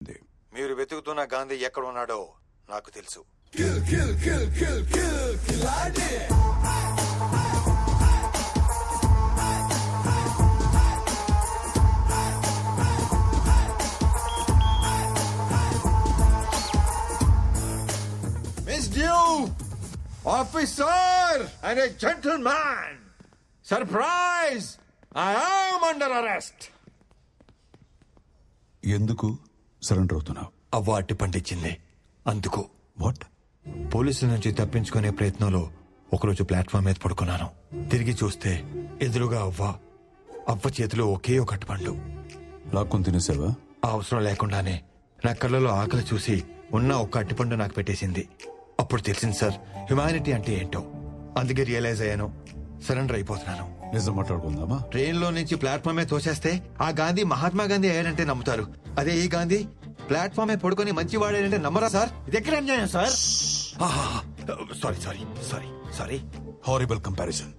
మీరు వెతుకుతున్న గాంధీ ఎక్కడ ఉన్నాడో నాకు తెలుసు. Miss Dew, officer and a gentleman. Surprise! I am under arrest. ఎందుకు సరెండర్ అవుతున్నావు? అవ్వ అట్టి పండించింది అందుకు. వాట్? పోలీసుల నుంచి తప్పించుకునే ప్రయత్నంలో ఒకరోజు ప్లాట్ఫామ్ మీద పడుకున్నాను. తిరిగి చూస్తే ఎదురుగా అవ్వ చేతిలో ఒకే ఒక అట్టిపండు. లాక్కొని తినేసావా? ఆ అవసరం లేకుండానే నా కళ్ళలో ఆకలి చూసి ఉన్న ఒక్క అట్టిపండు నాకు పెట్టేసింది. అప్పుడు తెలిసింది సార్, హ్యుమానిటీ అంటే ఏంటో. అందుకే రియలైజ్ అయ్యాను, సరెండర్ అయిపోతున్నాను. నిజం మాట్లాడుకుందామా? ట్రైన్ లో నుంచి ప్లాట్ఫామ్ మీద తోసేస్తే ఆ గాంధీ మహాత్మా గాంధీ అయ్యాడంటే నమ్ముతారు. అదే ఈ గాంధీ ప్లాట్ఫామ్ మీద పడుకొని మంచి వాడాడంటే నమ్మరా సార్? ఇది ఎక్కడ అన్యాయం sir? Sorry sorry sorry sorry. Horrible comparison.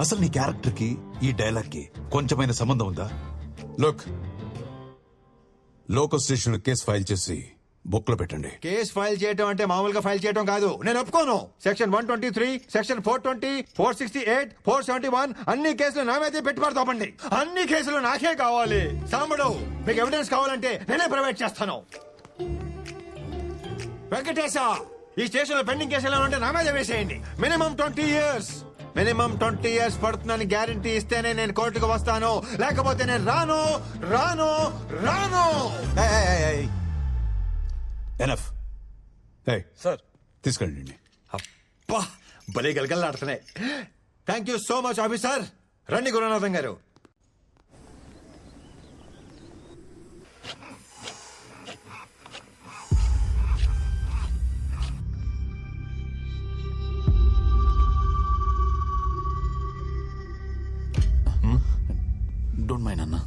అసలు నీ క్యారెక్టర్ కి ఈ డైలాగ్ కి కొంచెమైన సంబంధం ఉందా? Look, local station case file చేసి బుక్ లో పెట్టండి. కేసు ఫైల్ చేయడం అంటే మామూలుగా ఫైల్ చేయడం కాదు. నేను ఒప్పుకోను. సెక్షన్ 123, సెక్షన్ 420, 468, 471 అన్ని కేసులు నా మీదే పెట్టి పడతామండి. అన్ని కేసులు నాకే కావాలి. సాంబడు, మీకు ఎవిడెన్స్ కావాలంటే నేనే ప్రొవైడ్ చేస్తాను. వెంకటేశ, ఈ స్టేషన్ లో పెండింగ్ కేసులు ఉంటే నా మీద వేసేయండి. Minimum 20 years. మినిమం 20 years పడుతుందని గ్యారంటీ ఇస్తేనే నేను కోర్టుకు వస్తాను, లేకపోతే నేను రాను రాను రాను. ఎనఫ్. సార్ తీసుకెళ్ళండి. అబ్బా, భలే గలగల్లాడుతున్నాయి. Thank you so much officer. రండి గురునాథం గారు. డోంట్ మైండ్ అన్నా.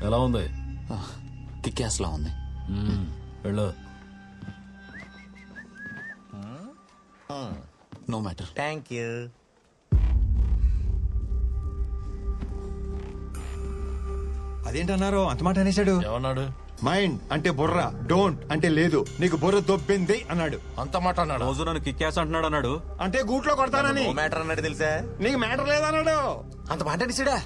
ఎలా ఉంది? కిక్యాస్ లా ఉంది. వెళ్ళు. No matter. Thank you. అదేంటన్నారు అంత మాట అనేశాడు? ఏమన్నాడు? మైండ్ అంటే బుర్ర, డోంట్ అంటే లేదు. నీకు బుర్ర దొబ్బింది అన్నాడు. అంత మాట అన్నాడు. రోజు నన్ను కిక్యాస్ అంటున్నాడు అన్నాడు. అంటే గూట్లో కొడతానని. నో మ్యాటర్ అన్నాడు తెలుసా? నీకు మ్యాటర్ లేదన్నాడు. అంత మాట అనేసాడా?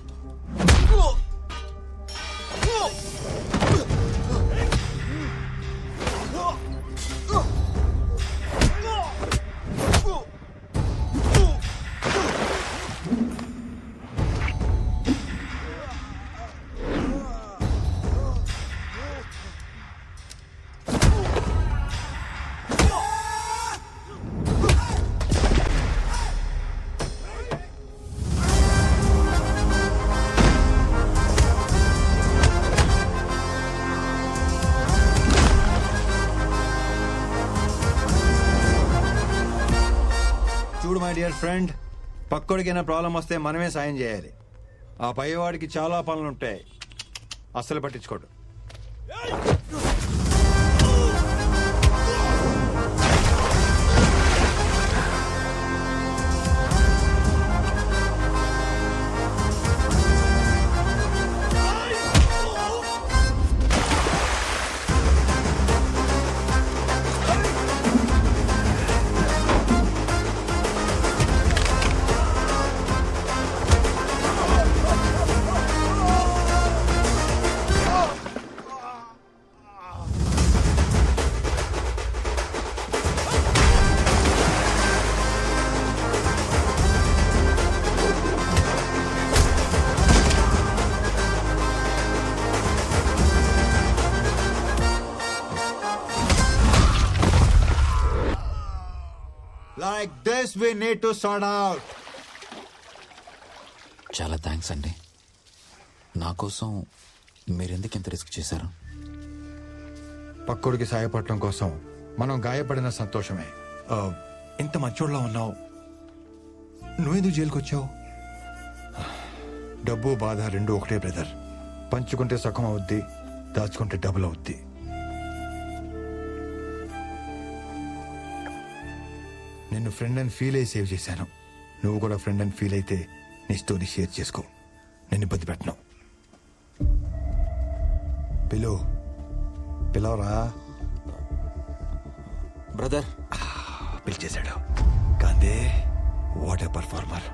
చూడు మై డియర్ ఫ్రెండ్, పక్కోడికైనా ప్రాబ్లం వస్తే మనమే సాయం చేయాలి. ఆ పైవాడికి చాలా పనులుంటాయి, అస్సలు పట్టించుకోడు. Like this we need to sort out. చాలా థ్యాంక్స్ అండి. నా కోసం మీరెందుకు ఇంత రిస్క్ చేశారు? పక్కోడికి సాయపడటం కోసం మనం గాయపడిన సంతోషమే. ఇంత మంచోళ్ళ ఉన్నావు, నువ్వెందుకు జైలుకి వచ్చావు? డబ్బు బాధ రెండు ఒకటే బ్రదర్. పంచుకుంటే సుఖం అవుద్ది, దాచుకుంటే డబుల్ అవుద్ది. నిన్ను ఫ్రెండ్ అని ఫీల్ అయ్యి సేవ్ చేశాను. నువ్వు కూడా ఫ్రెండ్ అని ఫీల్ అయితే నీ స్టోరీ షేర్ చేసుకో. నేను ఇబ్బంది పెట్టను. పిలవరా. బ్రదర్ పిలిచేశాడు. Gandhi what a performer.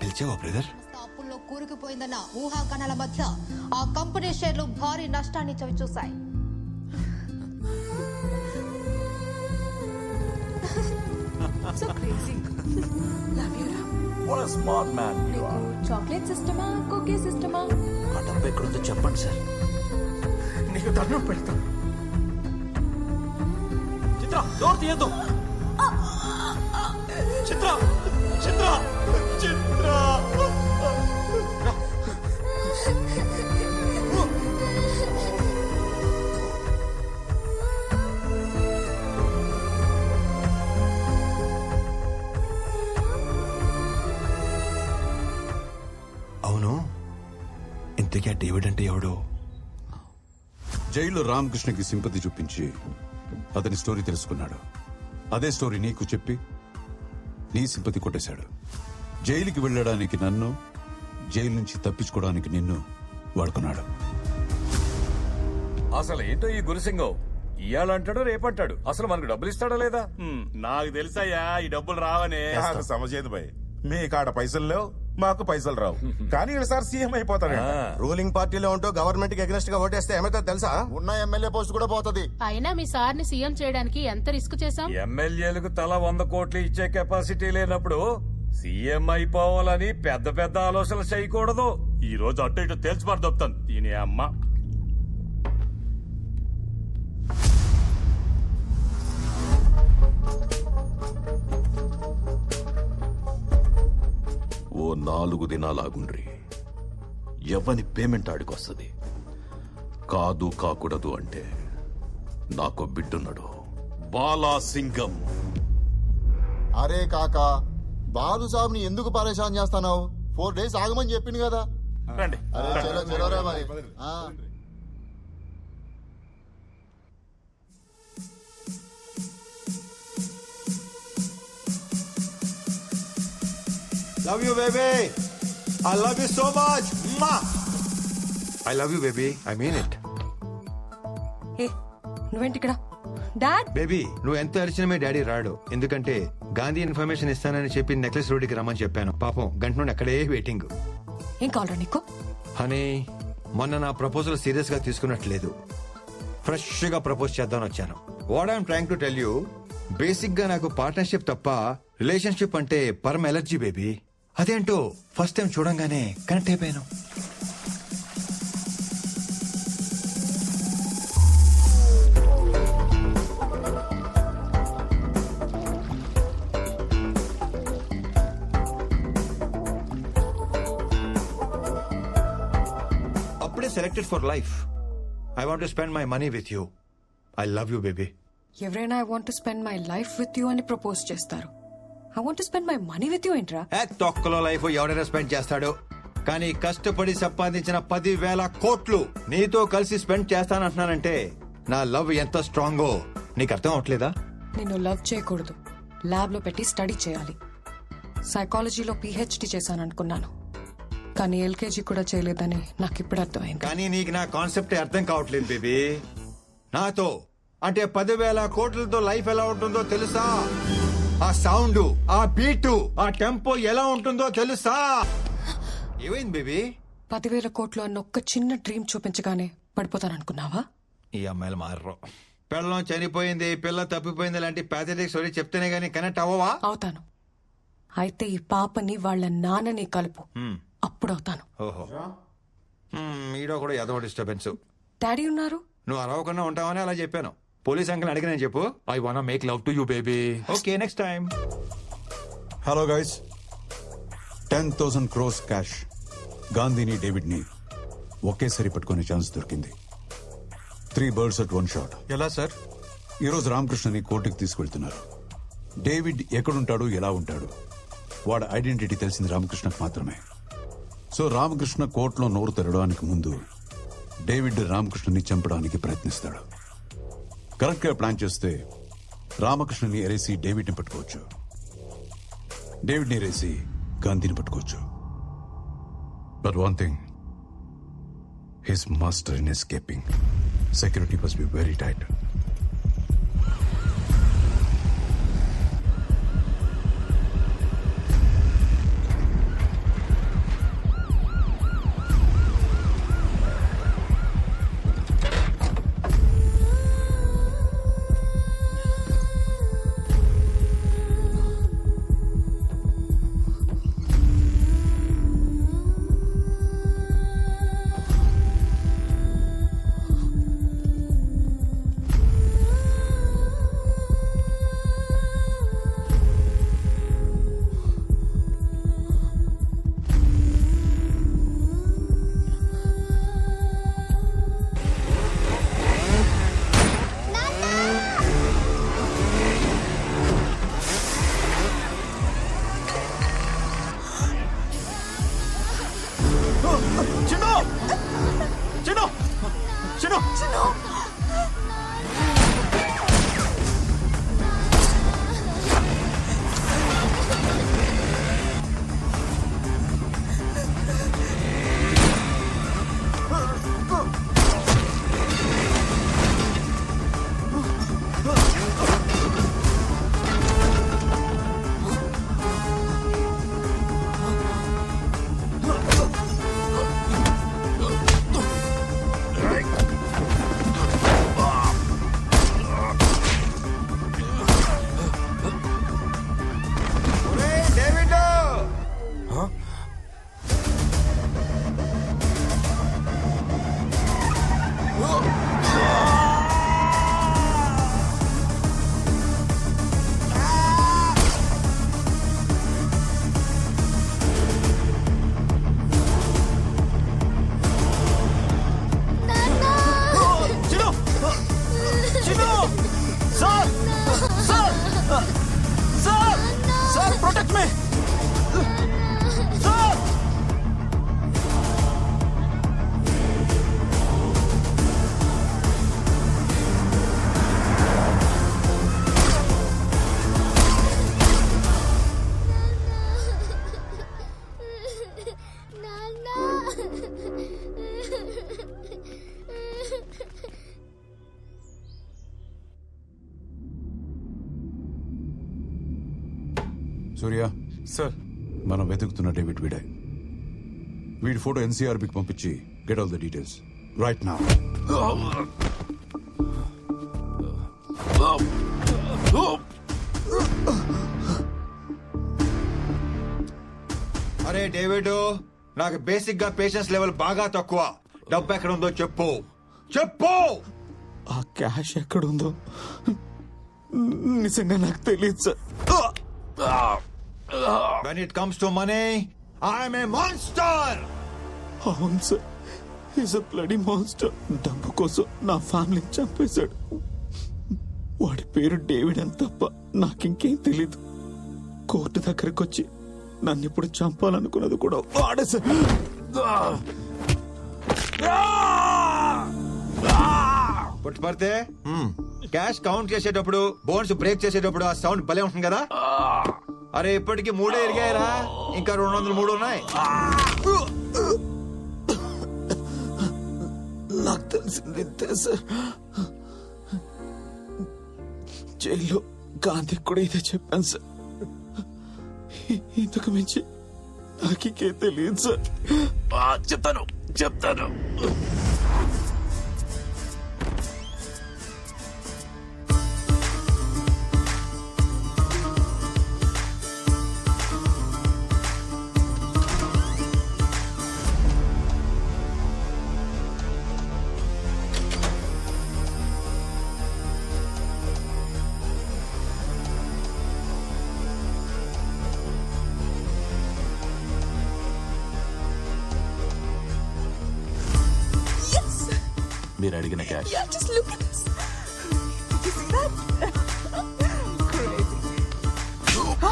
పిలిచావా బ్రదర్? అప్పుల్లో కూరుకుపోయిందన్న ఊహాగానాల మధ్య ఆ కంపెనీ షేర్లు భారీ నష్టాన్ని చవిచూశాయి. Chocolate సిస్టమా cookies సిస్టమా? ఆ డబ్బు ఎక్కడుందో చెప్పండి సార్. నీకు దండం పెడతా. చిత్ర డోర్ తీయద్దు. చిత్ర చిత్ర చిత్ర అవును, ఇంతకీ ఆ డేవిడ్ అంటే ఎవడు? జైల్లో రామకృష్ణకి సింపతి చూపించి అతని స్టోరీ తెలుసుకున్నాడు. అదే స్టోరీ నీకు చెప్పి నీ సింపతి కొట్టేశాడు. జైలుకి వెళ్ళడానికి నన్ను, జైలు నుంచి తప్పించుకోవడానికి నిన్ను వాడుకున్నాడు. అసలు ఏంటో ఈ గురుసింగం ఇయ్యాలంటాడు రేపంటాడు. అసలు మనకు డబ్బులు ఇస్తాడా లేదా? నాకు తెలుసయ్యా ఈ డబ్బులు రావనే. సమజేది భయ్, మీ కాడ పైసలు లేవు, మాకు పైసలు రావు. కానీ ఈసారి సీఎం అయిపోతాడు. రూలింగ్ పార్టీలో ఉంటూ గవర్నమెంట్ కి అగ్నెస్ట్ గా ఓటేస్తే ఏమైతే తెలుసా? ఉన్న ఎమ్మెల్యే పోస్ట్ కూడా పోతుంది. అయినా మీ సార్ని సీఎం చేయడానికి ఎంత రిస్క్ చేశాం? ఎమ్మెల్యేలకు తల 100 కోట్లు ఇచ్చే కెపాసిటీ లేనప్పుడు సీఎం అయిపోవాలని పెద్ద పెద్ద ఆలోచనలు చేయకూడదు. ఈ రోజు అటు ఇటు తేల్చిపారు దొప్తాను దీని అమ్మ. ఓ 4 దినాలాగుండ్రి. ఎవని పేమెంట్ ఆడికొస్తుంది. కాదు కాకూడదు అంటే నాకు బిడ్డున్నాడు, బాలాసింగం. అరే కాకా, బాలు సాబ్ ని ఎందుకు పరేషాన్ చేస్తున్నావు? 4 days ఆగమని చెప్పింది కదా. రండి. అరే చలో చలో రే మరి. Love you, baby. I love you so much. Ma. I love you, baby. I mean it. నువ్వేంటి ఇక్కడ? డాడ్ బేబీ, నువ్వు ఎంత అరిచినా మీ డాడీ రాడు. ఎందుకంటే గాంధీ ఇన్ఫర్మేషన్ ఇస్తానని చెప్పి నెక్లెస్ రోడ్డుకి రమ్మని చెప్పాను. పాపం గంట నుండి అక్కడే వెయిటింగ్. ఏం కావాలరా నీకు? హనీ, మొన్న నా ప్రపోజల్ సీరియస్ గా తీసుకున్నట్లేదు. ఫ్రెష్ గా ప్రపోజ్ చేద్దామని వచ్చాను. What I'm trying to tell you, basic గా నాకు పార్ట్నర్షిప్ తప్ప రిలేషన్షిప్ అంటే పరమ ఎలర్జీ బేబీ. అదేంటో ఫస్ట్ టైం చూడంగానే కనెక్ట్ అయిపోయాను. అప్పుడే selected for life. I want to spend my money with you. I love you baby. ఎవరైనా I want to spend my life with you అని ప్రపోజ్ చేస్తారు. I want to spend my money with you ఏంట్రా? తొక్కలో life ఎవడైనా spend చేస్తాడు, కానీ కష్టపడి సంపాదించిన 10,000 కోట్లు నీతో కలిసి స్పెండ్ చేస్తానంటున్నానంటే నా లవ్ ఎంత స్ట్రాంగో నీకు అర్థం అవట్లేదా? నిన్ను లవ్ చేయకూడదు, ల్యాబ్ లో పెట్టి స్టడీ చేయాలి. సైకాలజీలో PhD చేశాననుకున్నాను, కానీ LKG కూడా చేయలేదని నాకు ఇప్పుడు అర్థమైంది. కానీ నీకు నా కాన్సెప్ట్ అర్థం కావట్లేదు బేబీ. నాతో అంటే 10,000 కోట్లతో లైఫ్ ఎలా ఉంటుందో తెలుసా? ఆ సౌండ్, ఆ బీటు, ఆ టెంపో ఎలా ఉంటుందో తెలుసా? ఏమైంది బేబీ? 10,000 కోట్లు అన్న ఒక్క చిన్న డ్రీమ్ చూపించగానే పడిపోతాననుకున్నావా? ఈ అమ్మాయిలు మారరు. పిల్లం చనిపోయింది, పిల్ల తప్పిపోయింది లాంటి ప్యాథటిక్ స్టోరీ చెప్తేనే గానీ కనెక్ట్ అవ్వవా? అవుతాను. అయితే ఈ పాపని వాళ్ళ నాన్నని కలుపు, అప్పుడు అవుతాను. ఓహో, ఈడో కూడా ఏదో డిస్టర్బెన్స్. డాడీ ఉన్నారు, నువ్వు అరవకుండా ఉంటావని అలా చెప్పాను. పోలీస్ అంకుల్ అడిగిన చెప్పు, I want make love to you baby. Okay, next time. Hello guys, 10,000 crores cash గాంధీని, డేవిడ్ ని ఒకేసారి పట్టుకునే ఛాన్స్ దొరికింది. 3 birds at 1 shot. ఎలా సార్? ఈరోజు రామకృష్ణని కోర్టుకి తీసుకెళ్తున్నారు. డేవిడ్ ఎక్కడుంటాడు, ఎలా ఉంటాడు, వాడి ఐడెంటిటీ తెలిసింది రామకృష్ణకు మాత్రమే. సో రామకృష్ణ కోర్టులో నోరు తెరవడానికి ముందు డేవిడ్ రామకృష్ణని చంపడానికి ప్రయత్నిస్తాడు. కరెక్ట్ గా ప్లాన్ చేస్తే రామకృష్ణని ఎరేసి డేవిడ్ ని పట్టుకోవచ్చు, డేవిడ్ ని ఎరేసి గాంధీని పట్టుకోవచ్చు. But one thing, his master in escaping. Security must be very tight. Surya sir, మనం వెతుకుతున్న డేవిడ్ వీడే. వీడి ఫోటో ఎన్సీఆర్బికి పంపించి get all the details right now. అరే డేవిడ్, నాకు బేసిక్ గా పేషెన్స్ లెవెల్ బాగా తక్కువ. డబ్బు ఎక్కడ ఉందో చెప్పు చెప్పు. ఆ క్యాష్ ఎక్కడుందో నిజంగా నాకు తెలియదు sir. When it comes to money, I am a monster. అవును sir, is a bloody monster. డబ్బు కోసం నా ఫ్యామిలీని చంపేశాడు. వాడి పేరు డేవిడ్ అని తప్ప నాకింకేం తెలీదు. కోర్టు దగ్గరకు వచ్చి నన్ను ఇప్పుడు చంపాలనుకున్నది కూడా వాడే సార్. పుట్టుపడితే క్యాష్ కౌంట్ చేసేటప్పుడు, బోన్స్ బ్రేక్ చేసేటప్పుడు ఆ సౌండ్ భలే ఉంటుంది కదా. అరే ఇప్పటికి 3 ఎరిగాయరా, ఇంకా 203 ఉన్నాయి. నాకు తెలిసింది ఇంతే సార్. జైల్లో గాంధీ కూడా ఇదే చెప్పాను సార్. ఇంతకు మించి నాకే తెలియదు సార్. చెప్తాను. మీరు అడిగిన క్యాష్.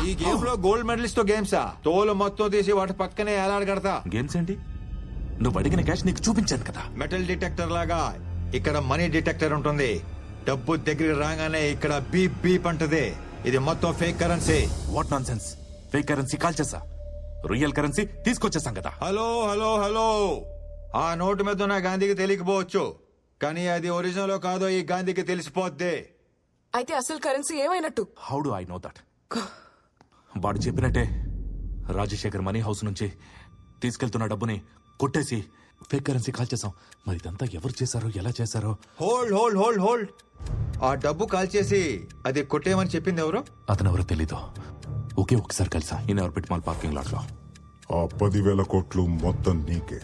ఈ గేమ్ లో గోల్డ్ మెడలిస్ట్ తో గేమ్సా? తోలు మొత్తం తీసి వాటి పక్కనే ఎలాడగడతా. గేమ్స్ ఏంటి? నువ్వు అడిగిన క్యాష్ నీకు చూపించాను కదా. మెటల్ డిటెక్టర్ లాగా ఇక్కడ మనీ డిటెక్టర్ ఉంటుంది. డబ్బు దగ్గరికి రాగానే ఇక్కడ బీప్ బీప్ అంటది. ఇది మొత్తం fake currency. What non sense. Fake currency call చేసా. రియల్ కరెన్సీ తీసుకొచ్చేసాం కదా. హలో హలో హలో, ఆ నోటు మీద ఉన్న గాంధీకి తెలియకపోవచ్చు, కానీ అది ఒరిజినల్ కాదో ఈ గాంధీకి తెలిసిపోద్ది. అయితే అసలు కరెన్సీ ఏమైనట్టు? How do I know that? వాడు చెప్పినట్టే రాజశేఖర్ మనీ హౌస్ నుంచి తీసుకెళ్తున్న డబ్బుని కొట్టేసి ఫేక్ కరెన్సీ కాల్ చేసాం. మరి ఇదంతా ఎవరు చేశారో, ఎలా చేశారో? హోల్డ్ హోల్డ్ హోల్డ్ హోల్డ్, ఆ డబ్బు కాల్చేసి అది కొట్టేయమని చెప్పింది ఎవరు? అతను ఎవరో తెలీదు. ఒకే ఒకసారి కలిసా Inorbit mall parking lot లో. ఆ 10,000 కోట్లు మొత్తం నీకే.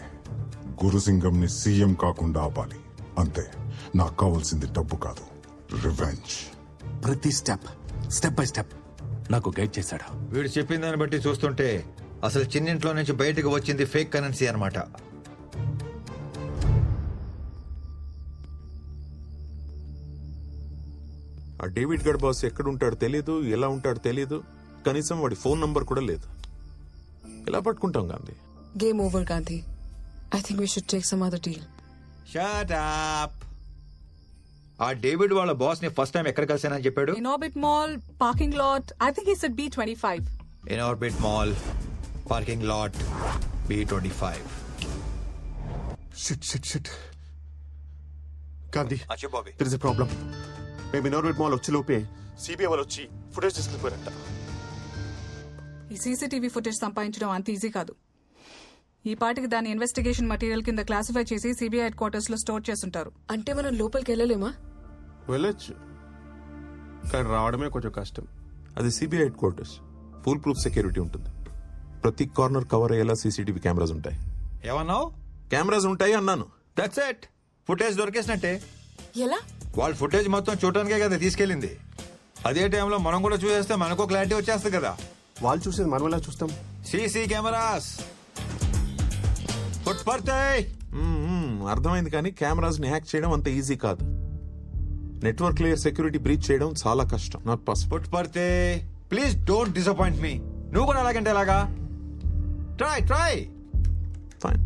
గురుసింగంని సీఎం కాకుండా ఆపాలి అంతే. నాకు కావాల్సింది డబ్బు కాదు, రివెంజ్. ప్రతి స్టెప్ బై స్టెప్ నాకు గైడ్ చేశాడు. వీడు చెప్పిన దాన్ని బట్టి చూస్తుంటే అసలు చిన్నింట్లో నుంచి బయటకు వచ్చింది ఫేక్ కరెన్సీ అన్నమాట. ఆ డేవిడ్ గడ్ బాస్ ఎక్కడ ఉంటాడో తెలియదు, ఎలా ఉంటాడో తెలియదు, కనీసం వాడి ఫోన్ నంబర్ కూడా లేదు. ఎలా పట్టుకుంటాం Gandhi? Game over Gandhi. I think we should take some other deal. Shut up. ఆ డేవిడ్ వాళ్ళ బాస్ ని ఫస్ట్ టైం ఎక్కడ కలిసానని చెప్పాడు? Inorbit mall parking lot. I think he said B25. Inorbit mall parking lot B25. Shit Gandhi, అచ్చా Bobby, there is a problem. మేము Inorbit mall వచ్చి లోపే సిబిఐ వాళ్ళు వచ్చి ఫుటేజ్ తీసుకెళ్ళిపోయారంట. ఈ సీసీటీవీ ఫుటేజ్ సంపాదించడం అంత ఈజీ కాదు. ఈ పాటికి దాని ఇన్వెస్టిగేషన్ మెటీరియల్ కింద క్లాసిఫై చేసి సిబిఐ హెడ్ క్వార్టర్స్ లో స్టోర్ చేస్తుంటారు. అంటే మనం లోపలికి వెళ్ళలేమా? వెళ్ళొచ్చు, కానీ రావడమే కొంచెం కష్టం. అది CBI head quarters, full proof security ఉంటుంది. ప్రతి కార్నర్ కవర్ అయ్యేలా సీసీటీవీ కెమెరాస్ ఉంటాయి. ఏమన్నావు? కెమెరాస్ ఉంటాయి అన్నాను. That's it. ఫుటేజ్ దొరికేసినట్టే. ఎలా? వాళ్ళ ఫుటేజ్ మొత్తం చూడటానికే కదా తీసుకెళ్ళింది. అదే టైంలో మనం కూడా చూసేస్తే మనకు క్లారిటీ వచ్చేస్తుంది కదా. వాళ్ళు చూసేది మనం ఎలా చూస్తాం? సీసీ కెమెరాస్ పడతాయి. అర్థమైంది, కానీ కెమెరాస్ ని హ్యాక్ చేయడం అంత ఈజీ కాదు. నెట్వర్క్ లేయర్ సెక్యూరిటీ బ్రీచ్ చేయడం చాలా కష్టం. Not possible. పడితే ప్లీజ్ డోంట్ డిసప్పాయింట్ మీ. నువ్వు కూడా అలాగంటే ఎలాగా? ట్రై